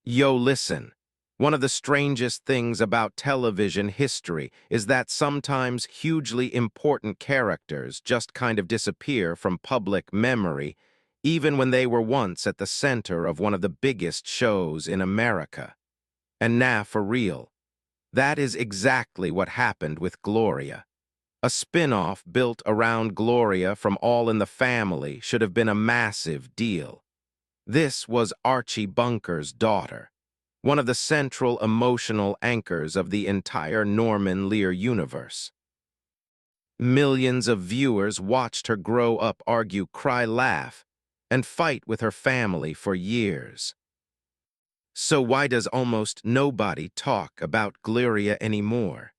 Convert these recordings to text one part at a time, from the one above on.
Yo, listen. One of the strangest things about television history is that sometimes hugely important characters just kind of disappear from public memory, even when they were once at the center of one of the biggest shows in America. And nah, for real, that is exactly what happened with Gloria. A spin-off built around Gloria from All in the Family should have been a massive deal. This was Archie Bunker's daughter, one of the central emotional anchors of the entire Norman Lear universe. Millions of viewers watched her grow up, argue, cry, laugh, and fight with her family for years. So why does almost nobody talk about Gloria anymore?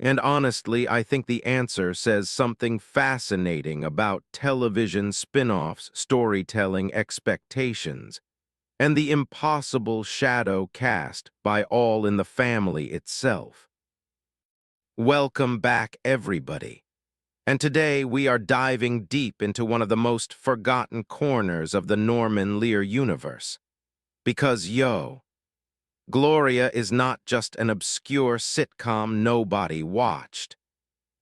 And honestly, I think the answer says something fascinating about television spin-offs, storytelling expectations, and the impossible shadow cast by All in the Family itself. Welcome back, everybody. And today we are diving deep into one of the most forgotten corners of the Norman Lear universe. Because, Gloria is not just an obscure sitcom nobody watched.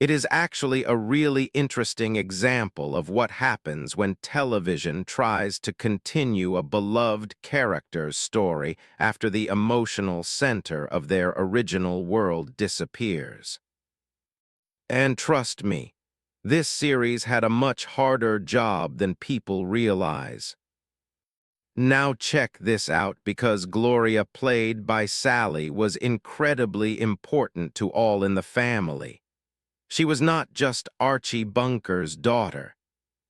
It is actually a really interesting example of what happens when television tries to continue a beloved character's story after the emotional center of their original world disappears. And trust me, this series had a much harder job than people realize. Now check this out, because Gloria, played by Sally, was incredibly important to All in the Family. She was not just Archie Bunker's daughter.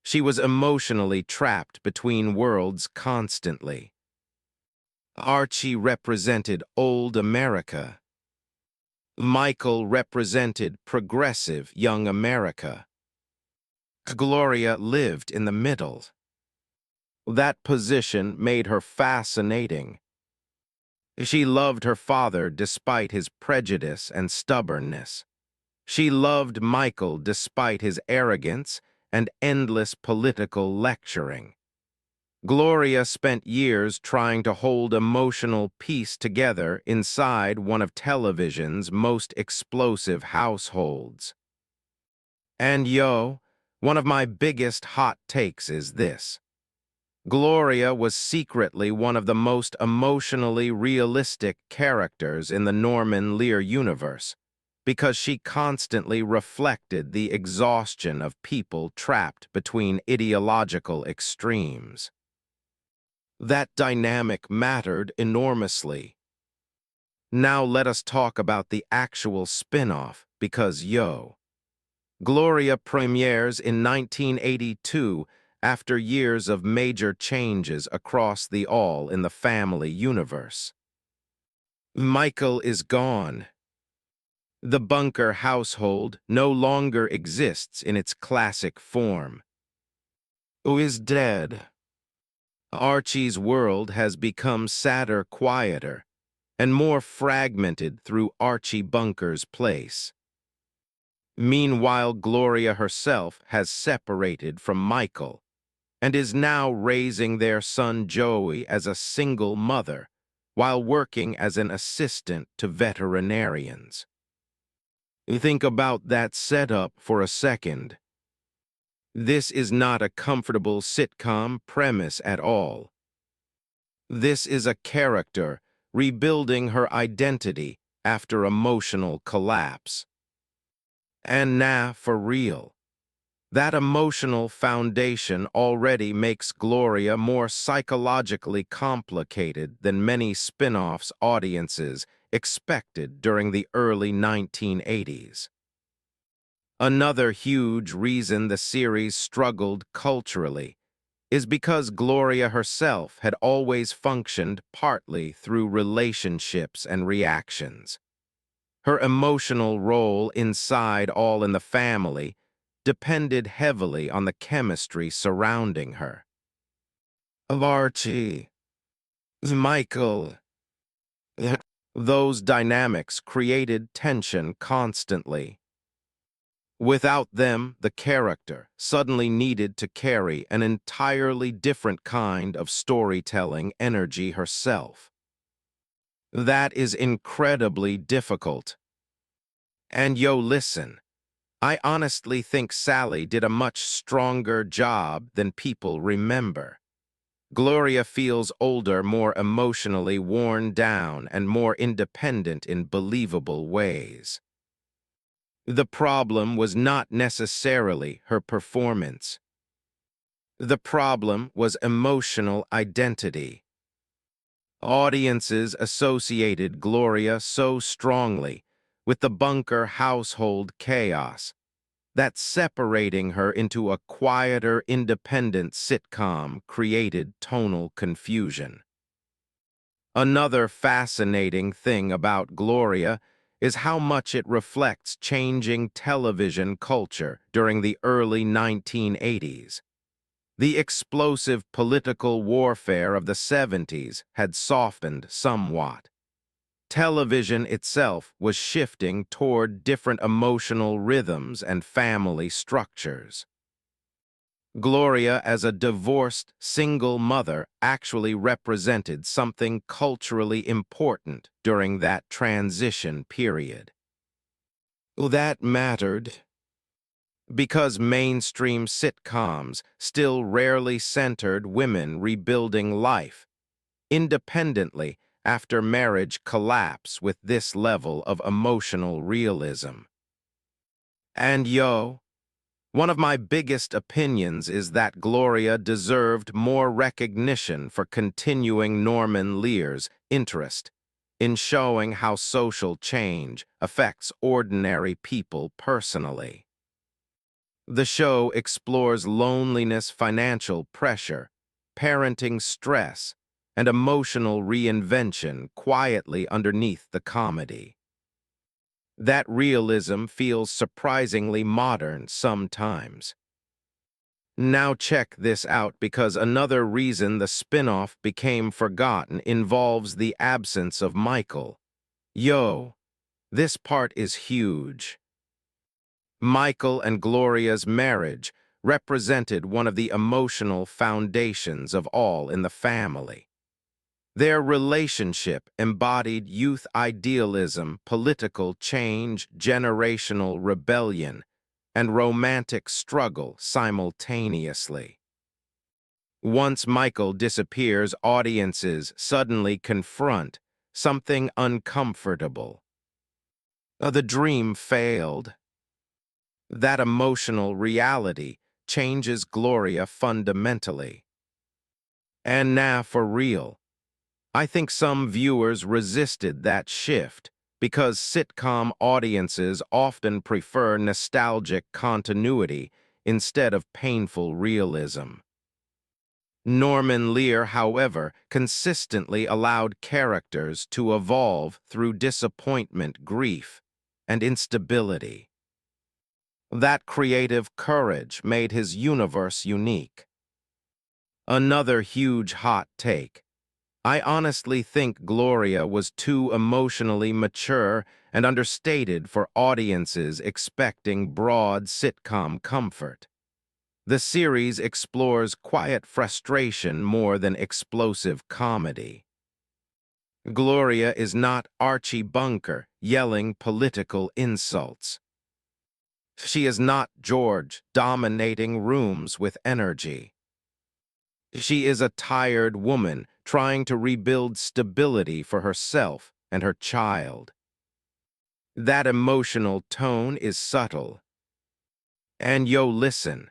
She was emotionally trapped between worlds constantly. Archie represented old America. Michael represented progressive young America. Gloria lived in the middle. That position made her fascinating. She loved her father despite his prejudice and stubbornness. She loved Michael despite his arrogance and endless political lecturing. Gloria spent years trying to hold emotional peace together inside one of television's most explosive households. And one of my biggest hot takes is this. Gloria was secretly one of the most emotionally realistic characters in the Norman Lear universe, because she constantly reflected the exhaustion of people trapped between ideological extremes. That dynamic mattered enormously. Now let us talk about the actual spin-off, because Gloria premieres in 1982 after years of major changes across the All in the Family universe. Michael is gone. The Bunker household no longer exists in its classic form. Who is dead? Archie's world has become sadder, quieter, and more fragmented through Archie Bunker's place. Meanwhile, Gloria herself has separated from Michael and is now raising their son Joey as a single mother while working as an assistant to veterinarians. Think about that setup for a second. This is not a comfortable sitcom premise at all. This is a character rebuilding her identity after emotional collapse. And nah, for real. That emotional foundation already makes Gloria more psychologically complicated than many spin-offs audiences expected during the early 1980s. Another huge reason the series struggled culturally is because Gloria herself had always functioned partly through relationships and reactions. Her emotional role inside All in the Family depended heavily on the chemistry surrounding her. Archie, Michael, those dynamics created tension constantly. Without them, the character suddenly needed to carry an entirely different kind of storytelling energy herself. That is incredibly difficult. And listen, I honestly think Sally did a much stronger job than people remember. Gloria feels older, more emotionally worn down, and more independent in believable ways. The problem was not necessarily her performance. The problem was emotional identity. Audiences associated Gloria so strongly with the bunker household chaos that separating her into a quieter, independent sitcom created tonal confusion. Another fascinating thing about Gloria is how much it reflects changing television culture during the early 1980s. The explosive political warfare of the 70s had softened somewhat. Television itself was shifting toward different emotional rhythms and family structures. Gloria, as a divorced, single mother, actually represented something culturally important during that transition period. That mattered because mainstream sitcoms still rarely centered women rebuilding life independently after marriage collapse with this level of emotional realism. And one of my biggest opinions is that Gloria deserved more recognition for continuing Norman Lear's interest in showing how social change affects ordinary people personally. The show explores loneliness, financial pressure, parenting stress, and emotional reinvention quietly underneath the comedy. That realism feels surprisingly modern sometimes. Now check this out, because another reason the spinoff became forgotten involves the absence of Michael. This part is huge. Michael and Gloria's marriage represented one of the emotional foundations of All in the Family. Their relationship embodied youth idealism, political change, generational rebellion, and romantic struggle simultaneously. Once Michael disappears, audiences suddenly confront something uncomfortable. The dream failed. That emotional reality changes Gloria fundamentally. And now for real, I think some viewers resisted that shift because sitcom audiences often prefer nostalgic continuity instead of painful realism. Norman Lear, however, consistently allowed characters to evolve through disappointment, grief, and instability. That creative courage made his universe unique. Another huge hot take: I honestly think Gloria was too emotionally mature and understated for audiences expecting broad sitcom comfort. The series explores quiet frustration more than explosive comedy. Gloria is not Archie Bunker yelling political insults. She is not George dominating rooms with energy. She is a tired woman trying to rebuild stability for herself and her child. That emotional tone is subtle. And listen,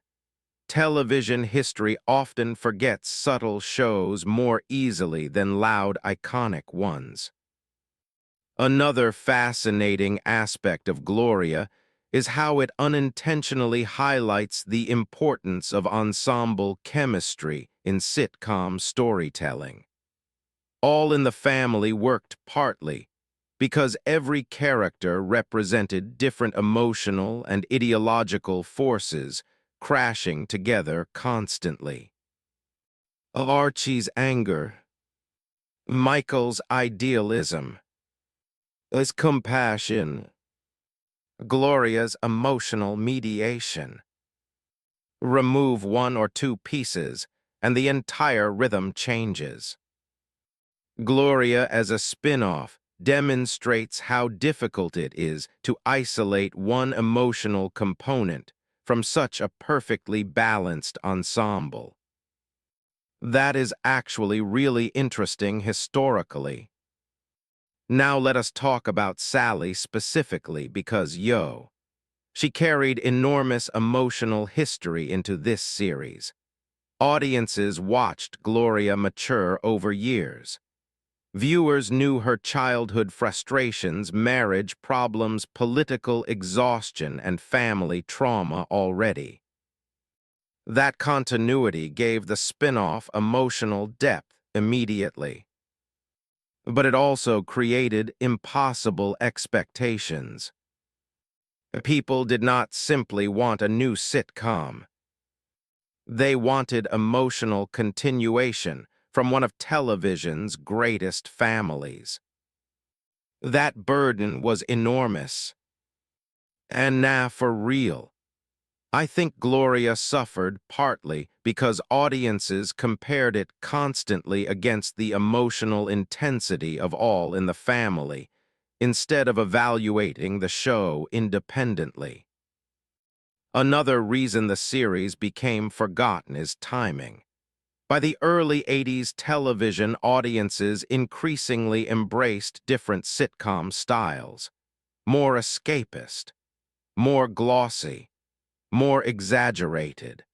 television history often forgets subtle shows more easily than loud, iconic ones. Another fascinating aspect of Gloria is how it unintentionally highlights the importance of ensemble chemistry in sitcom storytelling. All in the Family worked partly because every character represented different emotional and ideological forces crashing together constantly. Archie's anger, Michael's idealism, his compassion, Gloria's emotional mediation. Remove one or two pieces, and the entire rhythm changes. Gloria as a spin-off demonstrates how difficult it is to isolate one emotional component from such a perfectly balanced ensemble. That is actually really interesting historically. Now let us talk about Sally specifically because, she carried enormous emotional history into this series. Audiences watched Gloria mature over years. Viewers knew her childhood frustrations, marriage problems, political exhaustion, and family trauma already. That continuity gave the spin-off emotional depth immediately. But it also created impossible expectations. People did not simply want a new sitcom. They wanted emotional continuation from one of television's greatest families. That burden was enormous. And now for real. I think Gloria suffered partly because audiences compared it constantly against the emotional intensity of All in the Family, instead of evaluating the show independently. Another reason the series became forgotten is timing. By the early 80s, television audiences increasingly embraced different sitcom styles, more escapist, more glossy, more exaggerated.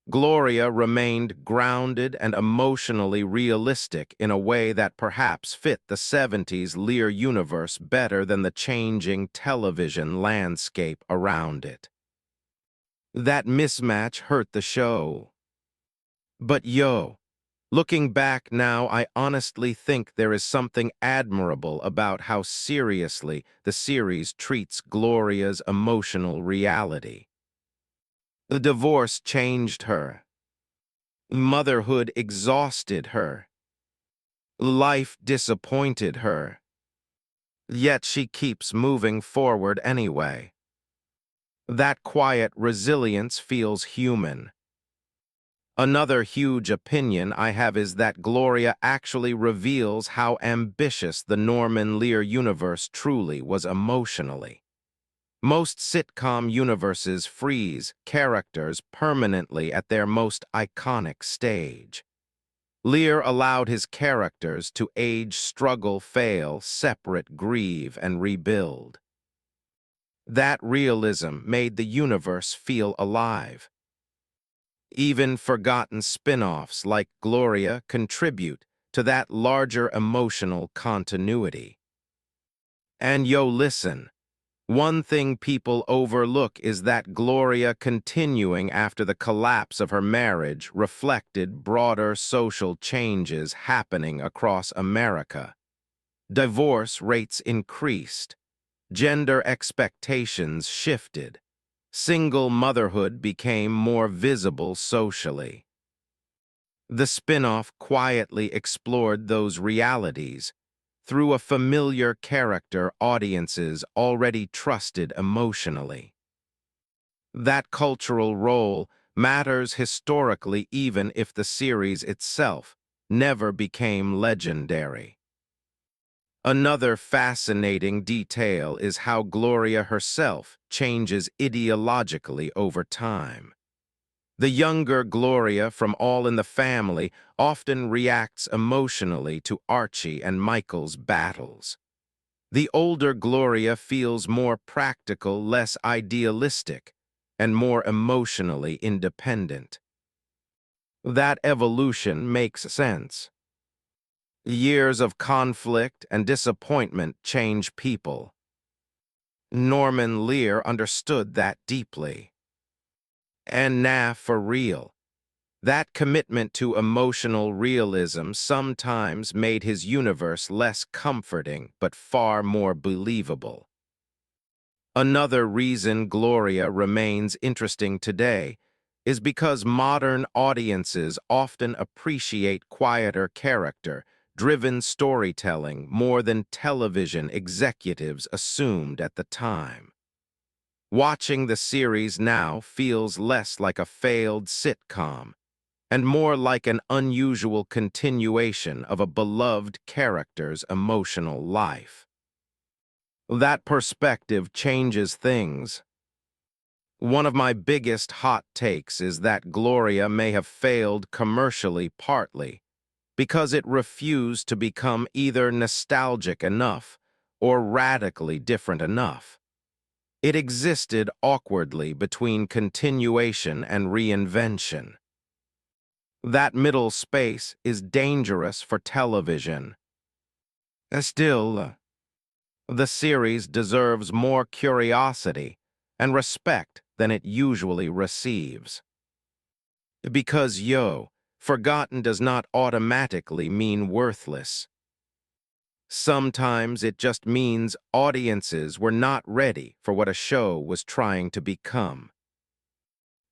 Gloria remained grounded and emotionally realistic in a way that perhaps fit the 70s Lear universe better than the changing television landscape around it. That mismatch hurt the show. But looking back now, I honestly think there is something admirable about how seriously the series treats Gloria's emotional reality. The divorce changed her. Motherhood exhausted her. Life disappointed her. Yet she keeps moving forward anyway. That quiet resilience feels human. Another huge opinion I have is that Gloria actually reveals how ambitious the Norman Lear universe truly was emotionally. Most sitcom universes freeze characters permanently at their most iconic stage. Lear allowed his characters to age, struggle, fail, separate, grieve, and rebuild. That realism made the universe feel alive. Even forgotten spin-offs like Gloria contribute to that larger emotional continuity. And listen, one thing people overlook is that Gloria continuing after the collapse of her marriage reflected broader social changes happening across America. Divorce rates increased. Gender expectations shifted. Single motherhood became more visible socially. The spin-off quietly explored those realities through a familiar character audiences already trusted emotionally. That cultural role matters historically even if the series itself never became legendary. Another fascinating detail is how Gloria herself changes ideologically over time. The younger Gloria from All in the Family often reacts emotionally to Archie and Michael's battles. The older Gloria feels more practical, less idealistic, and more emotionally independent. That evolution makes sense. Years of conflict and disappointment change people. Norman Lear understood that deeply. And now for real. That commitment to emotional realism sometimes made his universe less comforting but far more believable. Another reason Gloria remains interesting today is because modern audiences often appreciate quieter character-driven storytelling more than television executives assumed at the time. Watching the series now feels less like a failed sitcom and more like an unusual continuation of a beloved character's emotional life. That perspective changes things. One of my biggest hot takes is that Gloria may have failed commercially partly because it refused to become either nostalgic enough or radically different enough. It existed awkwardly between continuation and reinvention. That middle space is dangerous for television. Still, the series deserves more curiosity and respect than it usually receives. Because, forgotten does not automatically mean worthless. Sometimes it just means audiences were not ready for what a show was trying to become.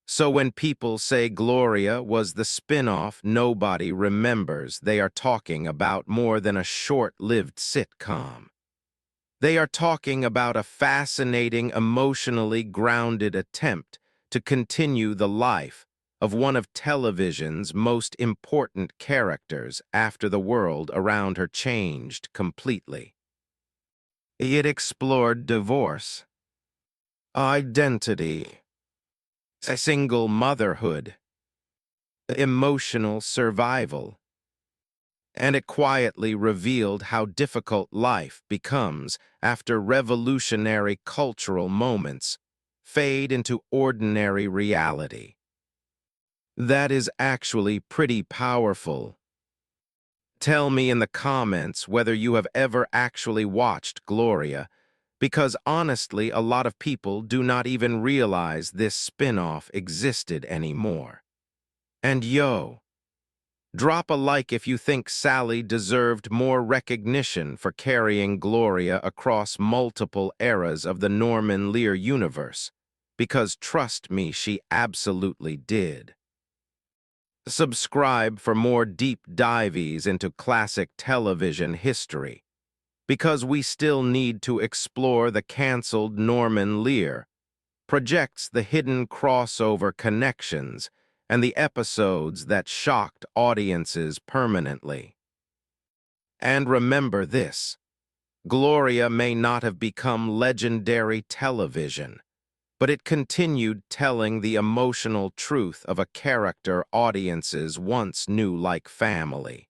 So when people say Gloria was the spin-off nobody remembers, they are talking about more than a short-lived sitcom. They are talking about a fascinating, emotionally grounded attempt to continue the life of one of television's most important characters after the world around her changed completely. It explored divorce, identity, single motherhood, emotional survival, and it quietly revealed how difficult life becomes after revolutionary cultural moments fade into ordinary reality. That is actually pretty powerful. Tell me in the comments whether you have ever actually watched Gloria, because honestly, a lot of people do not even realize this spin-off existed anymore. And drop a like if you think Sally deserved more recognition for carrying Gloria across multiple eras of the Norman Lear universe, because trust me, she absolutely did. Subscribe for more deep dives into classic television history, because we still need to explore the canceled Norman Lear, projects the hidden crossover connections, and the episodes that shocked audiences permanently. And remember this, Gloria may not have become legendary television, but it continued telling the emotional truth of a character audiences once knew like family.